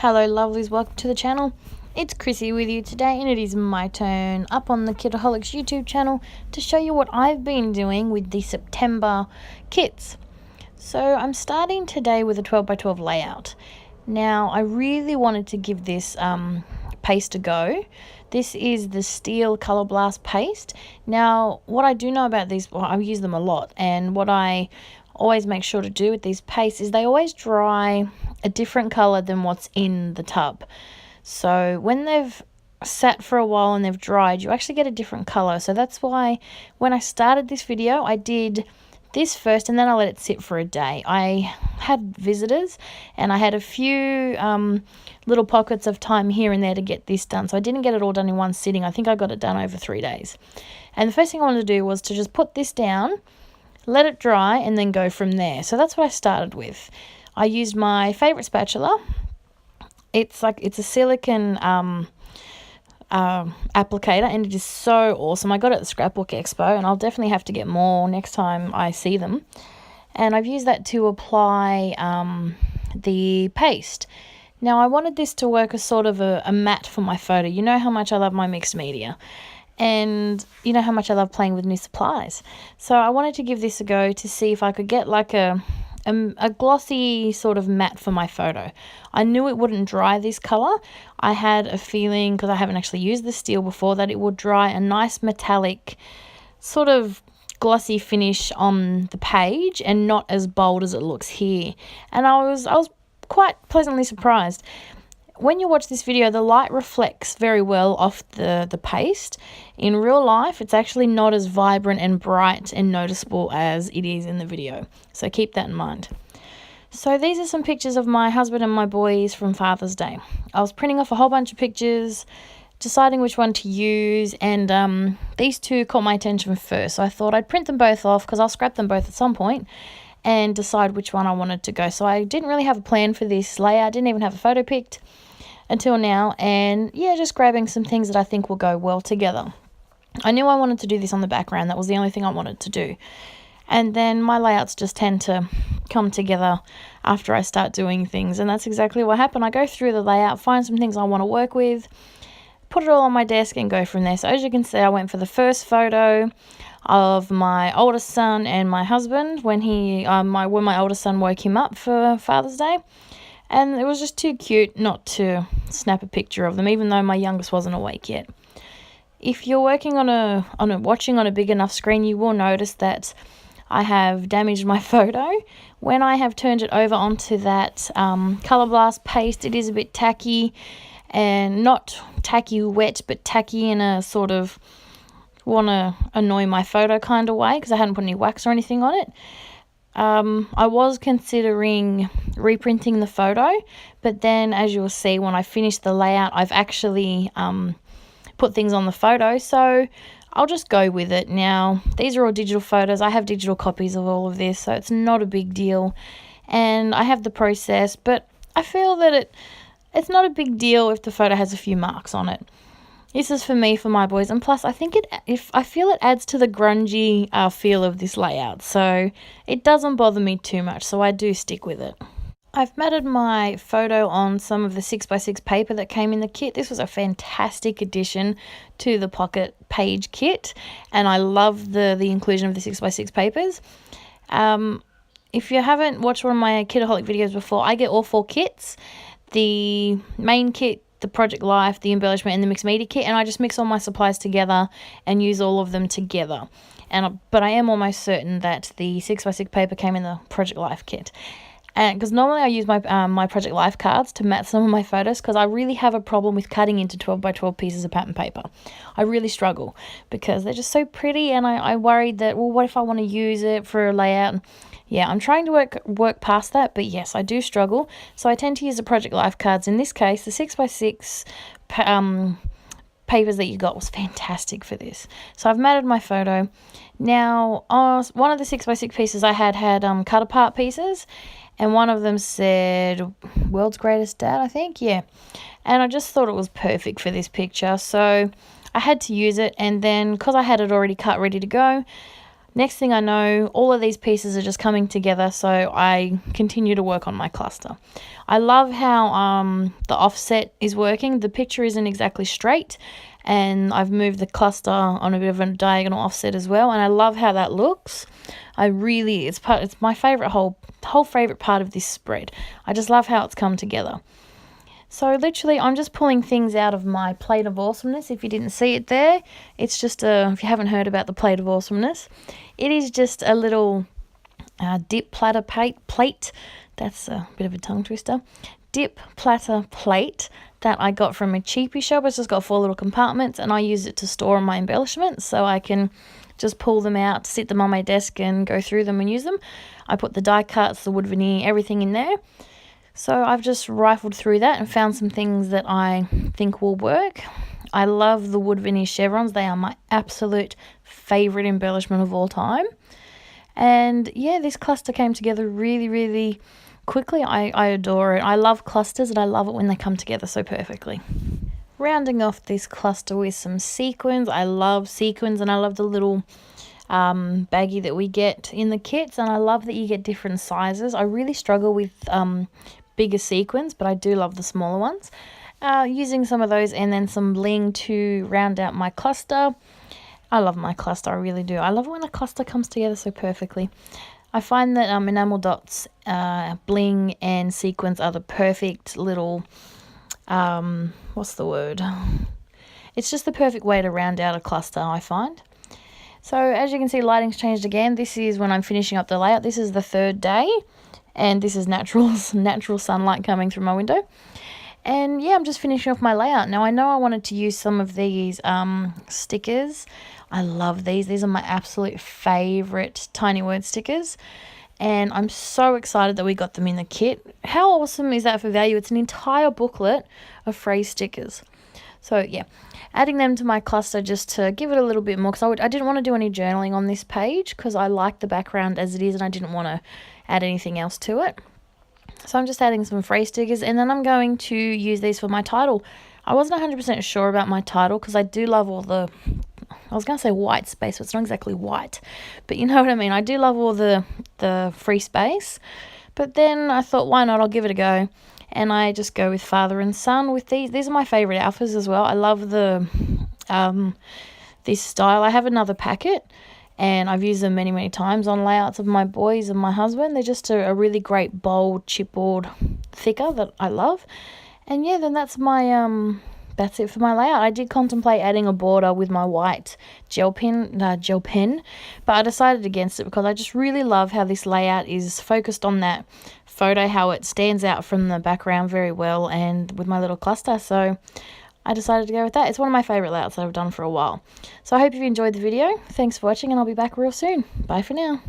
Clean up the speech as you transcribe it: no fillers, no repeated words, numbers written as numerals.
Hello lovelies, welcome to the channel. It's Chrissy with you today, and it is my turn up on the Kitaholics YouTube channel to show you what I've been doing with the September kits. So I'm starting today with a 12x12 layout. Now I really wanted to give this paste a go. This is the Steel Color Blast paste. Now what I do know about these, well, I use them a lot, and what I always make sure to do with these pastes is they always dry a different color than what's in the tub. So when they've sat for a while and they've dried, you actually get a different color. So that's why when I started this video, I did this first and then I let it sit for a day. I had visitors and I had a few little pockets of time here and there to get this done. So I didn't get it all done in one sitting. I think I got it done over 3 days. And the first thing I wanted to do was to just put this down, let it dry, and then go from there. So that's what I started with. I used my favorite spatula. It's a silicone applicator, and it is so awesome. I got it at the Scrapbook Expo, and I'll definitely have to get more next time I see them. And I've used that to apply the paste. Now I wanted this to work as sort of a matte for my photo. You know how much I love my mixed media, and you know how much I love playing with new supplies. So I wanted to give this a go to see if I could get like a glossy sort of matte for my photo. I knew it wouldn't dry this color. I had a feeling, because I haven't actually used the steel before, that it would dry a nice metallic sort of glossy finish on the page and not as bold as it looks here. And I was quite pleasantly surprised. When you watch this video, the light reflects very well off the paste. In real life, it's actually not as vibrant and bright and noticeable as it is in the video. So keep that in mind. So these are some pictures of my husband and my boys from Father's Day. I was printing off a whole bunch of pictures, deciding which one to use, and these two caught my attention first. So I thought I'd print them both off because I'll scrap them both at some point and decide which one I wanted to go. So I didn't really have a plan for this layout, didn't even have a photo picked until now, and yeah, just grabbing some things that I think will go well together. I knew I wanted to do this on the background. That was the only thing I wanted to do. And then my layouts just tend to come together after I start doing things, and that's exactly what happened. I go through the layout, find some things I want to work with, put it all on my desk and go from there. So as you can see, I went for the first photo of my oldest son and my husband when my oldest son woke him up for Father's Day. And it was just too cute not to snap a picture of them, even though my youngest wasn't awake yet. If you're working watching on a big enough screen, you will notice that I have damaged my photo. When I have turned it over onto that Color Blast paste, it is a bit tacky, and not tacky wet, but tacky in a sort of want to annoy my photo kind of way, because I hadn't put any wax or anything on it. I was considering reprinting the photo, but then as you'll see when I finish the layout, I've actually put things on the photo, so I'll just go with it. Now these are all digital photos. I have digital copies of all of this, so it's not a big deal, and I have the process, but I feel that it's not a big deal if the photo has a few marks on it. This is for me, for my boys, and plus I think I feel it adds to the grungy feel of this layout, so it doesn't bother me too much, so I do stick with it. I've matted my photo on some of the 6x6 paper that came in the kit. This was a fantastic addition to the pocket page kit, and I love the inclusion of the 6x6 papers. If you haven't watched one of my Kitaholic videos before, I get all 4 kits. The main kit, the Project Life, the embellishment, and the mixed media kit, and I just mix all my supplies together and use all of them together. But I am almost certain that the 6x6 paper came in the Project Life kit. And because normally I use my Project Life cards to mat some of my photos, because I really have a problem with cutting into 12x12 pieces of pattern paper. I really struggle because they're just so pretty, and I worried that, well, what if I want to use it for a layout? Yeah, I'm trying to work past that, but yes, I do struggle. So I tend to use the Project Life cards. In this case, the 6x6 papers that you got was fantastic for this. So I've matted my photo. Now, one of the 6x6 pieces I had cut apart pieces, and one of them said World's Greatest Dad, I think, yeah. And I just thought it was perfect for this picture, so I had to use it. And then because I had it already cut ready to go, Next thing I know, all of these pieces are just coming together, so I continue to work on my cluster. I love how the offset is working. The picture isn't exactly straight, and I've moved the cluster on a bit of a diagonal offset as well, and I love how that looks. It's my favorite whole favorite part of this spread. I just love how it's come together. So literally, I'm just pulling things out of my plate of awesomeness. If you didn't see it there, it's just if you haven't heard about the plate of awesomeness, it is just a little dip platter plate. That's a bit of a tongue twister. Dip platter plate that I got from a cheapie shop. It's just got 4 little compartments, and I use it to store my embellishments, so I can just pull them out, sit them on my desk, and go through them and use them. I put the die cuts, the wood veneer, everything in there. So I've just rifled through that and found some things that I think will work. I love the wood veneer chevrons. They are my absolute favourite embellishment of all time. And yeah, this cluster came together really, really quickly. I adore it. I love clusters, and I love it when they come together so perfectly. Rounding off this cluster with some sequins. I love sequins, and I love the little baggie that we get in the kits, and I love that you get different sizes. I really struggle with bigger sequins, but I do love the smaller ones. Using some of those and then some bling to round out my cluster. I love my cluster, I really do. I love it when a cluster comes together so perfectly. I find that enamel dots, bling and sequins are the perfect little, what's the word? It's just the perfect way to round out a cluster, I find. So as you can see, lighting's changed again. This is when I'm finishing up the layout. This is the 3rd day, and this is natural sunlight coming through my window. And yeah, I'm just finishing off my layout. Now I know I wanted to use some of these stickers. I love these. These are my absolute favorite tiny word stickers, and I'm so excited that we got them in the kit. How awesome is that for value? It's an entire booklet of phrase stickers. So yeah, adding them to my cluster just to give it a little bit more, because I didn't want to do any journaling on this page because I like the background as it is and I didn't want to add anything else to it. So I'm just adding some phrase stickers, and then I'm going to use these for my title. I wasn't 100% sure about my title because I do love all the, I was going to say white space, but it's not exactly white, but you know what I mean. I do love all the free space, but then I thought, why not? I'll give it a go. And I just go with father and son with these. These are my favourite alphas as well. I love the this style. I have another packet, and I've used them many, many times on layouts of my boys and my husband. They're just a really great, bold, chipboard thicker that I love. And yeah, then that's it for my layout. I did contemplate adding a border with my white gel pen, but I decided against it because I just really love how this layout is focused on that photo, how it stands out from the background very well, and with my little cluster. So I decided to go with that. It's one of my favorite layouts that I've done for a while. So I hope you've enjoyed the video. Thanks for watching, and I'll be back real soon. Bye for now.